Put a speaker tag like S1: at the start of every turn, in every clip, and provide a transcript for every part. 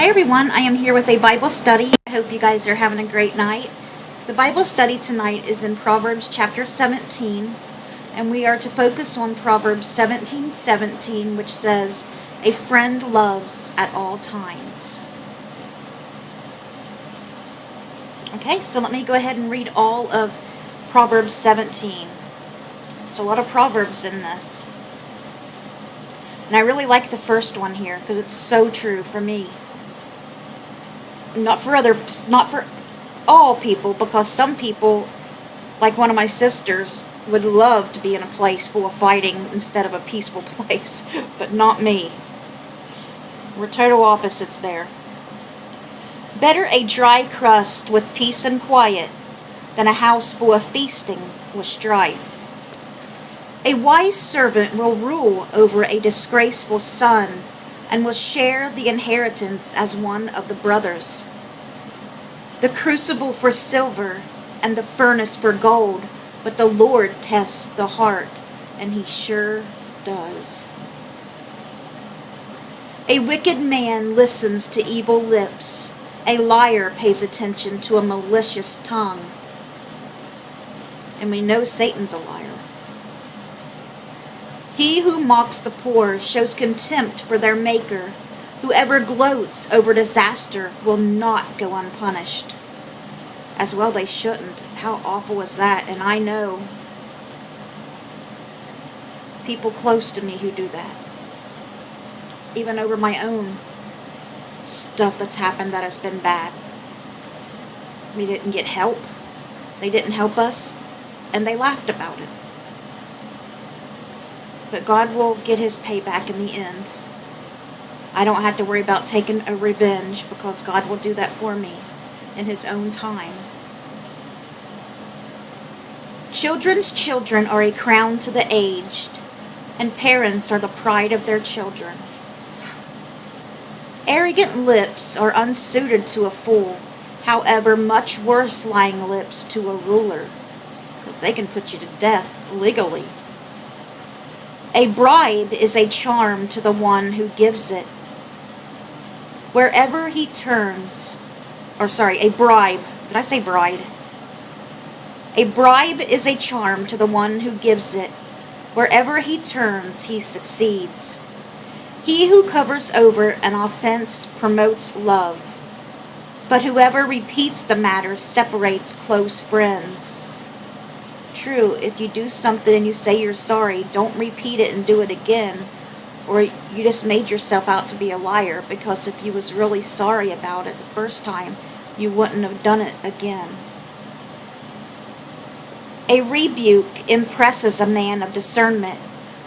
S1: Hi everyone, I am here with a Bible study. I hope you guys are having a great night. The Bible study tonight is in Proverbs chapter 17, and we are to focus on Proverbs 17:17, which says, "A friend loves at all times." Okay, so let me go ahead and read all of Proverbs 17. There's a lot of Proverbs in this. And I really like the first one here because it's so true for me. Not for all people, because some people, like one of my sisters, would love to be in a place full of fighting instead of a peaceful place, but not me. We're total opposites there. Better a dry crust with peace and quiet than a house full of feasting with strife. A wise servant will rule over a disgraceful son and will share the inheritance as one of the brothers. The crucible for silver and the furnace for gold, but the Lord tests the heart, and he sure does. A wicked man listens to evil lips. A liar pays attention to a malicious tongue. And we know Satan's a liar. He who mocks the poor shows contempt for their maker. Whoever gloats over disaster will not go unpunished. As well they shouldn't. How awful is that? And I know people close to me who do that. Even over my own stuff that's happened that has been bad. We didn't get help. They didn't help us. And they laughed about it. But God will get his payback in the end. I don't have to worry about taking a revenge because God will do that for me in his own time. Children's children are a crown to the aged, and parents are the pride of their children. Arrogant lips are unsuited to a fool, however much worse lying lips to a ruler, because they can put you to death legally. A bribe is a charm to the one who gives it. Wherever he turns, a bribe. Did I say bride? A bribe is a charm to the one who gives it. Wherever he turns, he succeeds. He who covers over an offense promotes love, but whoever repeats the matter separates close friends. True, if you do something and you say you're sorry, don't repeat it and do it again, or you just made yourself out to be a liar, because if you was really sorry about it the first time, you wouldn't have done it again. A rebuke impresses a man of discernment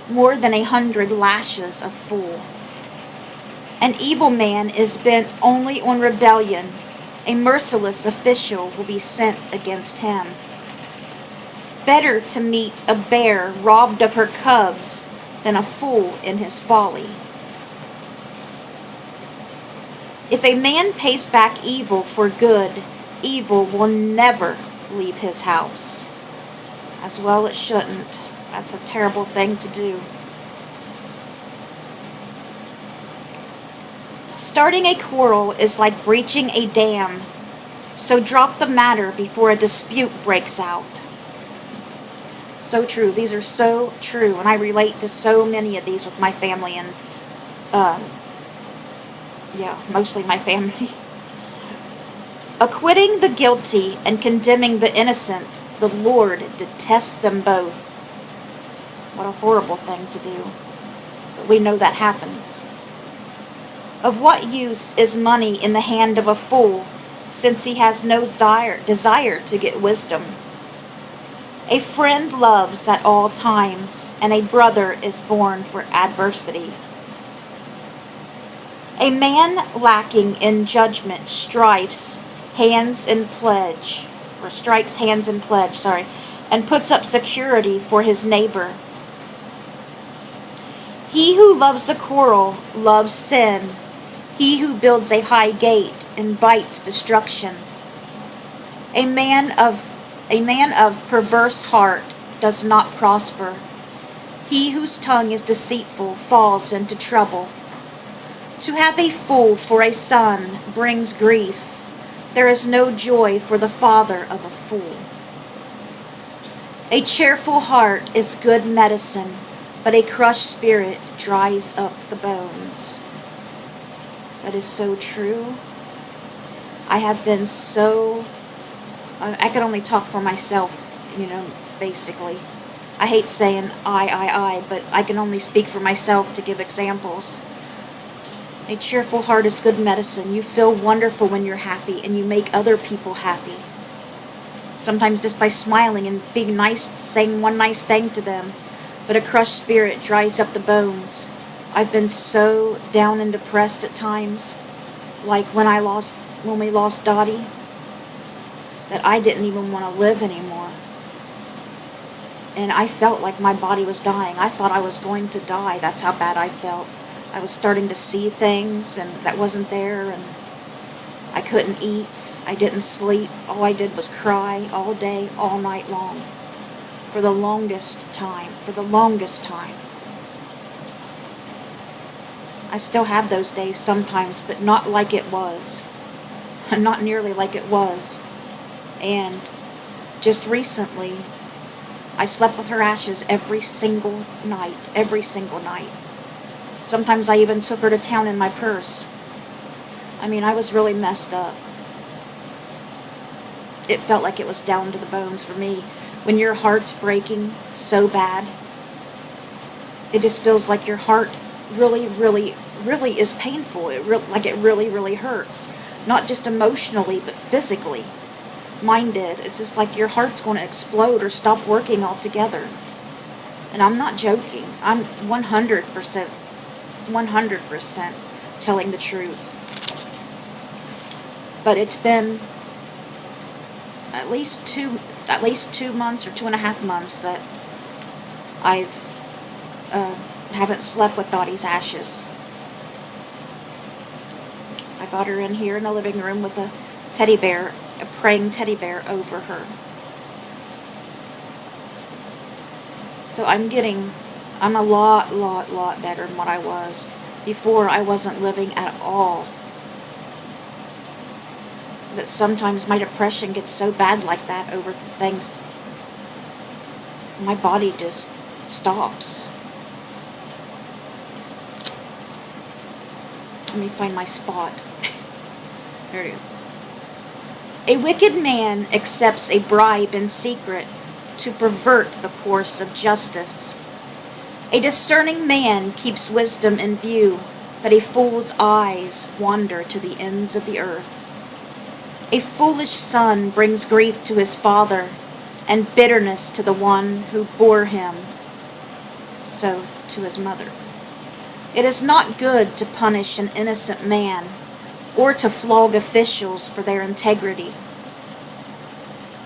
S1: more than 100 lashes of fool. An evil man is bent only on rebellion. A merciless official will be sent against him. Better to meet a bear robbed of her cubs than a fool in his folly. If a man pays back evil for good, evil will never leave his house. As well it shouldn't. That's a terrible thing to do. Starting a quarrel is like breaching a dam, so drop the matter before a dispute breaks out. So true. These are so true, and I relate to so many of these with my family, and mostly my family. Acquitting the guilty and condemning the innocent, the Lord detests them both. What a horrible thing to do. But we know that happens. Of what use is money in the hand of a fool, since he has no desire to get wisdom? A friend loves at all times, and a brother is born for adversity. A man lacking in judgment strikes hands in pledge, and puts up security for his neighbor. He who loves a quarrel loves sin. He who builds a high gate invites destruction. A man of perverse heart does not prosper. He whose tongue is deceitful falls into trouble. To have a fool for a son brings grief. There is no joy for the father of a fool. A cheerful heart is good medicine, but a crushed spirit dries up the bones. That is so true. I have been so... I can only talk for myself, basically. I hate saying I, but I can only speak for myself to give examples. A cheerful heart is good medicine. You feel wonderful when you're happy, and you make other people happy. Sometimes just by smiling and being nice, saying one nice thing to them. But a crushed spirit dries up the bones. I've been so down and depressed at times, like when we lost Dottie, that I didn't even want to live anymore. And I felt like my body was dying. I thought I was going to die. That's how bad I felt. I was starting to see things and that wasn't there, and I couldn't eat. I didn't sleep. All I did was cry all day, all night long. For the longest time. I still have those days sometimes, but not like it was. Not nearly like it was. And just recently, I slept with her ashes every single night. Sometimes I even took her to town in my purse. I was really messed up. It felt like it was down to the bones for me. When your heart's breaking so bad, it just feels like your heart really, really, really is painful. It really hurts. Not just emotionally, but physically. Mine did. It's just like your heart's going to explode or stop working altogether. And I'm not joking. I'm 100% telling the truth. But it's been at least 2 months or 2.5 months that I've haven't slept with Dottie's ashes. I got her in here in the living room with a teddy bear, a praying teddy bear over her. So I'm a lot better than what I was. Before, I wasn't living at all. But sometimes my depression gets so bad like that over things. My body just stops. Let me find my spot. There it is. A wicked man accepts a bribe in secret to pervert the course of justice. A discerning man keeps wisdom in view, but a fool's eyes wander to the ends of the earth. A foolish son brings grief to his father, and bitterness to the one who bore him, so to his mother. It is not good to punish an innocent man, or to flog officials for their integrity.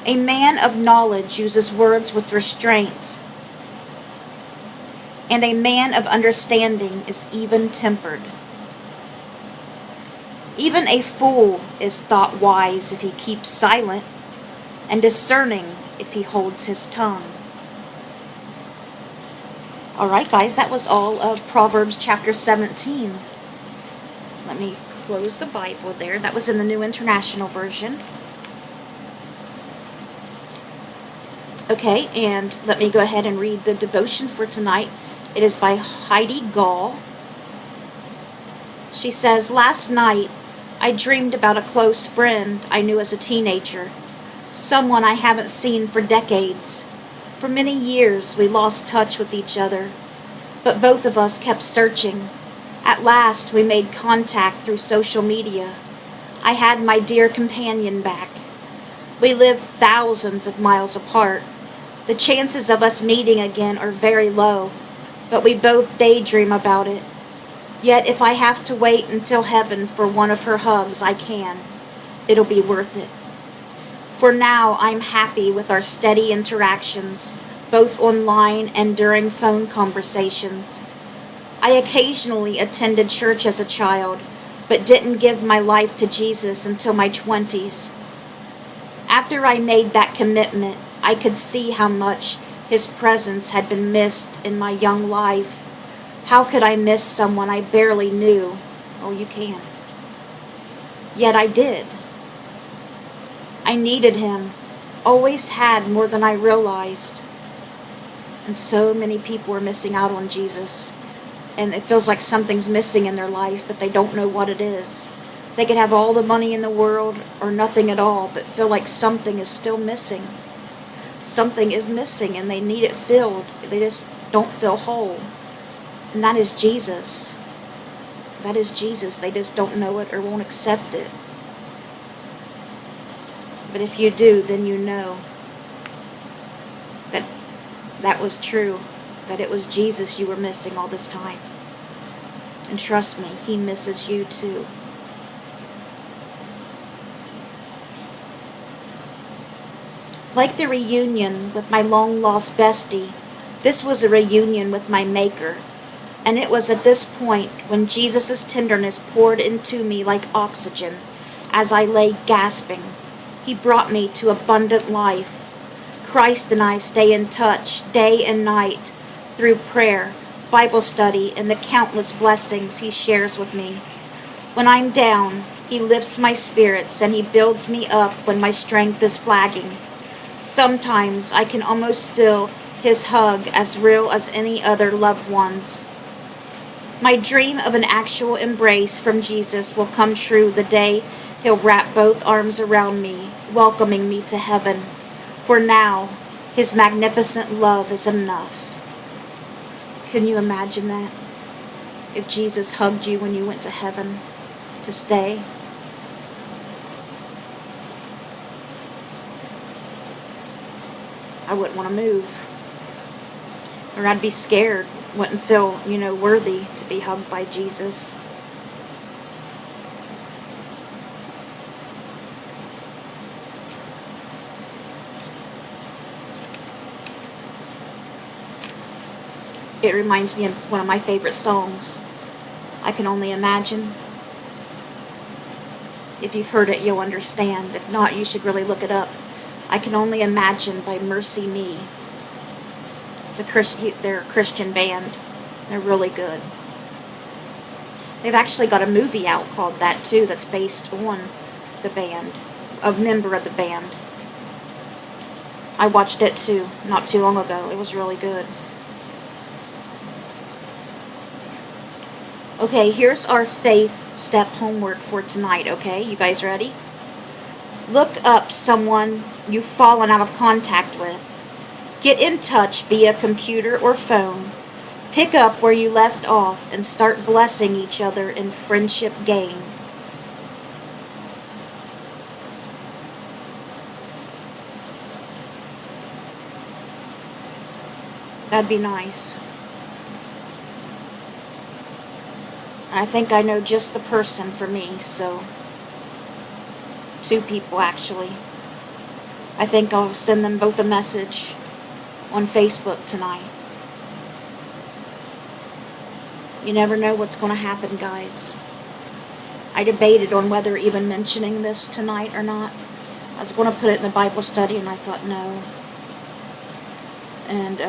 S1: A man of knowledge uses words with restraint, and a man of understanding is even-tempered. Even a fool is thought wise if he keeps silent, and discerning if he holds his tongue. Alright guys, that was all of Proverbs chapter 17. Let me close the Bible there. That was in the New International Version. Okay, and let me go ahead and read the devotion for tonight. It is by Heidi Gall. She says, last night I dreamed about a close friend I knew as a teenager, someone I haven't seen for decades. For many years we lost touch with each other, but both of us kept searching. At last we made contact through social media. I had my dear companion back. We live thousands of miles apart. The chances of us meeting again are very low, but we both daydream about it. Yet if I have to wait until heaven for one of her hugs, I can. It'll be worth it. For now, I'm happy with our steady interactions, both online and during phone conversations. I occasionally attended church as a child, but didn't give my life to Jesus until my 20s. After I made that commitment, I could see how much His presence had been missed in my young life. How could I miss someone I barely knew? Oh, you can. Yet I did. I needed him. Always had, more than I realized. And so many people are missing out on Jesus. And it feels like something's missing in their life, but they don't know what it is. They could have all the money in the world or nothing at all, but feel like something is still missing. Something is missing and they need it filled. They just don't feel whole. And that is Jesus. That is Jesus. They just don't know it or won't accept it. But if you do, then you know that that was true. That it was Jesus you were missing all this time. And trust me, he misses you too. Like the reunion with my long-lost bestie, this was a reunion with my Maker. And it was at this point when Jesus' tenderness poured into me like oxygen as I lay gasping. He brought me to abundant life. Christ and I stay in touch day and night through prayer, Bible study, and the countless blessings he shares with me. When I'm down, he lifts my spirits and he builds me up when my strength is flagging. Sometimes I can almost feel his hug as real as any other loved one's. My dream of an actual embrace from Jesus will come true the day he'll wrap both arms around me, welcoming me to heaven. For now, his magnificent love is enough. Can you imagine that? If Jesus hugged you when you went to heaven to stay? I wouldn't want to move. Or I'd be scared. Wouldn't feel, worthy to be hugged by Jesus. It reminds me of one of my favorite songs, I Can Only Imagine. If you've heard it, you'll understand. If not, you should really look it up. I Can Only Imagine by Mercy Me. They're a Christian band. They're really good. They've actually got a movie out called that too, that's based on the band, a member of the band. I watched it too, not too long ago. It was really good. Okay, here's our faith step homework for tonight, okay? You guys ready? Look up someone you've fallen out of contact with. Get in touch via computer or phone. Pick up where you left off and start blessing each other in friendship game. That'd be nice. I think I know just the person for me, so 2 people actually. I think I'll send them both a message on Facebook tonight. You never know what's going to happen, guys. I debated on whether even mentioning this tonight or not. I was going to put it in the Bible study, and I thought no. And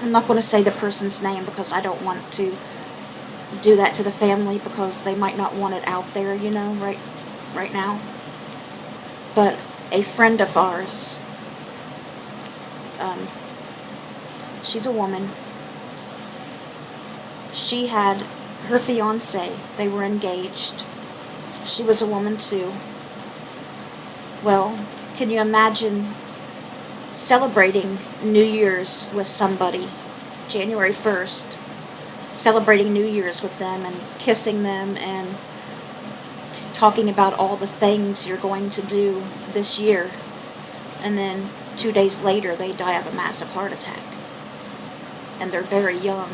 S1: I'm not going to say the person's name because I don't want to do that to the family because they might not want it out there, right now. But a friend of ours, she's a woman. She had her fiance. They were engaged. She was a woman too. Well, can you imagine celebrating New Year's with somebody, January 1st, celebrating New Year's with them and kissing them and talking about all the things you're going to do this year, and then 2 days later they die of a massive heart attack, and they're very young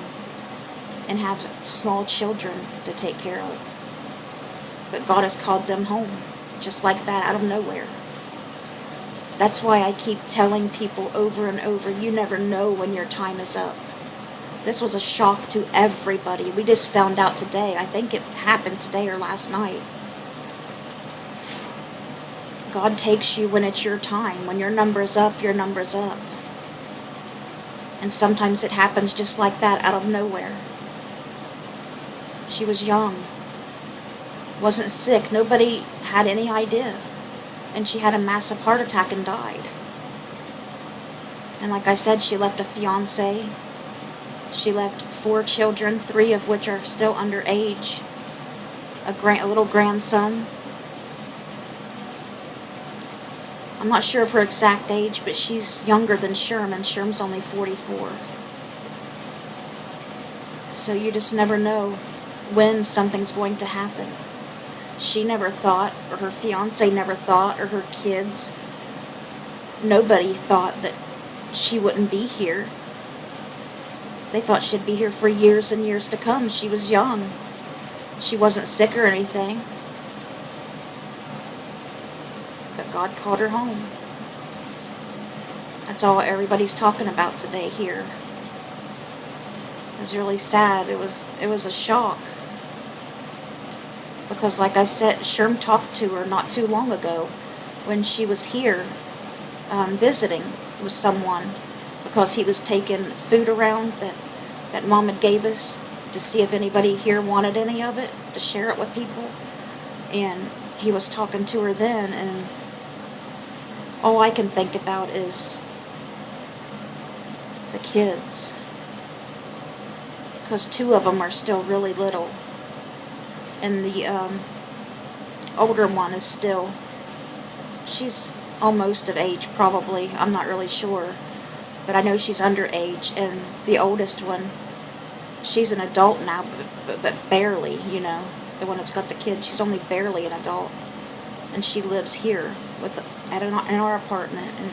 S1: and have small children to take care of, but God has called them home just like that, out of nowhere. That's why I keep telling people over and over, you never know when your time is up. This was a shock to everybody. We just found out today. I think it happened today or last night. God takes you when it's your time. When your number's up, your number's up. And sometimes it happens just like that, out of nowhere. She was young, wasn't sick. Nobody had any idea. And she had a massive heart attack and died. And like I said, she left a fiance. She left 4 children, 3 of which are still underage. A little grandson. I'm not sure of her exact age, but she's younger than Sherm, and Sherm's only 44. So you just never know when something's going to happen. She never thought, or her fiance never thought, or her kids. Nobody thought that she wouldn't be here. They thought she'd be here for years and years to come. She was young. She wasn't sick or anything. But God called her home. That's all everybody's talking about today here. It was really sad. It was a shock. Because like I said, Sherm talked to her not too long ago when she was here visiting with someone, because he was taking food around that Mom had gave us to see if anybody here wanted any of it, to share it with people. And he was talking to her then, and all I can think about is the kids. Because 2 of them are still really little. And the older one is still, she's almost of age probably, I'm not really sure. But I know she's underage, and the oldest one, she's an adult now, but barely, you know. The one that's got the kids, she's only barely an adult. And she lives here in our apartment, and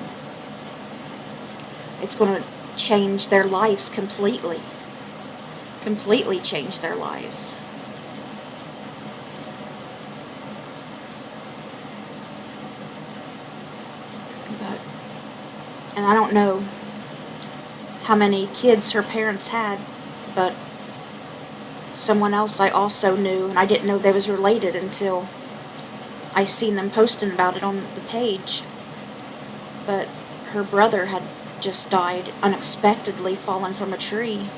S1: it's going to change their lives completely. Completely change their lives. And I don't know how many kids her parents had, but someone else I also knew, and I didn't know they was related until I seen them posting about it on the page. But her brother had just died unexpectedly, fallen from a tree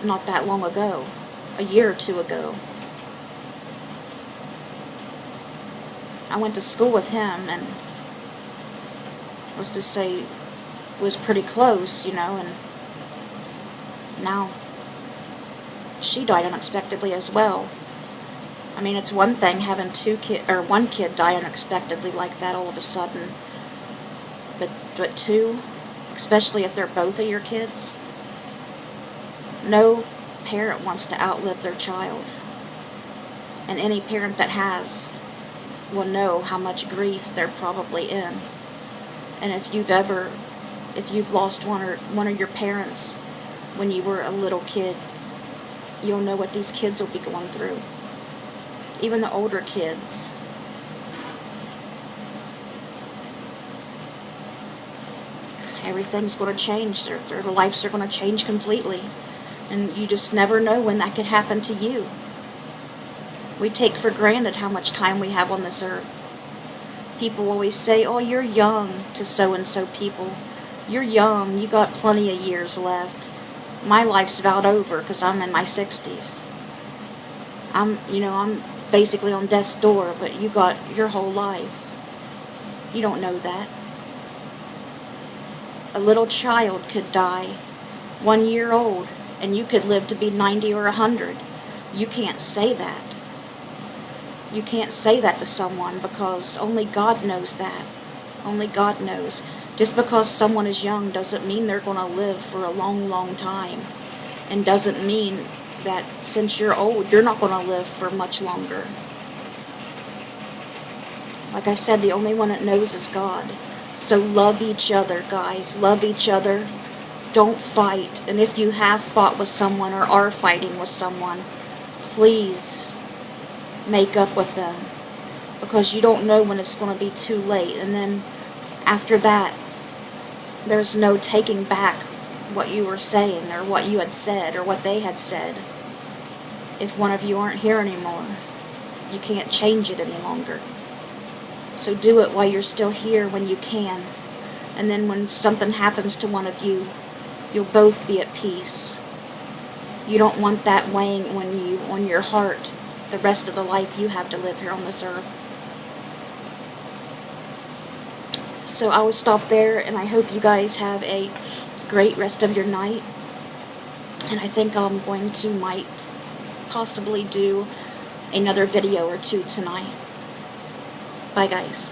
S1: not that long ago, a year or 2 ago. I went to school with him, and was pretty close, you know, and now she died unexpectedly as well. I mean, it's one thing having one kid die unexpectedly like that all of a sudden, but 2, especially if they're both of your kids. No parent wants to outlive their child, and any parent that has will know how much grief they're probably in. And if you've lost one of your parents when you were a little kid, you'll know what these kids will be going through. Even the older kids. Everything's going to change. Their lives are going to change completely. And you just never know when that could happen to you. We take for granted how much time we have on this earth. People always say, oh, you're young, to so-and-so people. You're young, you got plenty of years left. My life's about over because I'm in my 60s. I'm basically on death's door, but you got your whole life. You don't know that. A little child could die 1 year old, and you could live to be 90 or 100. You can't say that. You can't say that to someone, because only God knows that. Only God knows. Just because someone is young doesn't mean they're going to live for a long, long time. And doesn't mean that since you're old, you're not going to live for much longer. Like I said, the only one that knows is God. So love each other, guys. Love each other. Don't fight. And if you have fought with someone or are fighting with someone, please make up with them. Because you don't know when it's going to be too late. And then after that, there's no taking back what you were saying or what you had said or what they had said. If one of you aren't here anymore, you can't change it any longer. So do it while you're still here when you can. And then when something happens to one of you, you'll both be at peace. You don't want that weighing on your heart the rest of the life you have to live here on this earth. So I will stop there, and I hope you guys have a great rest of your night. And I think I'm going to might possibly do another video or two tonight. Bye, guys.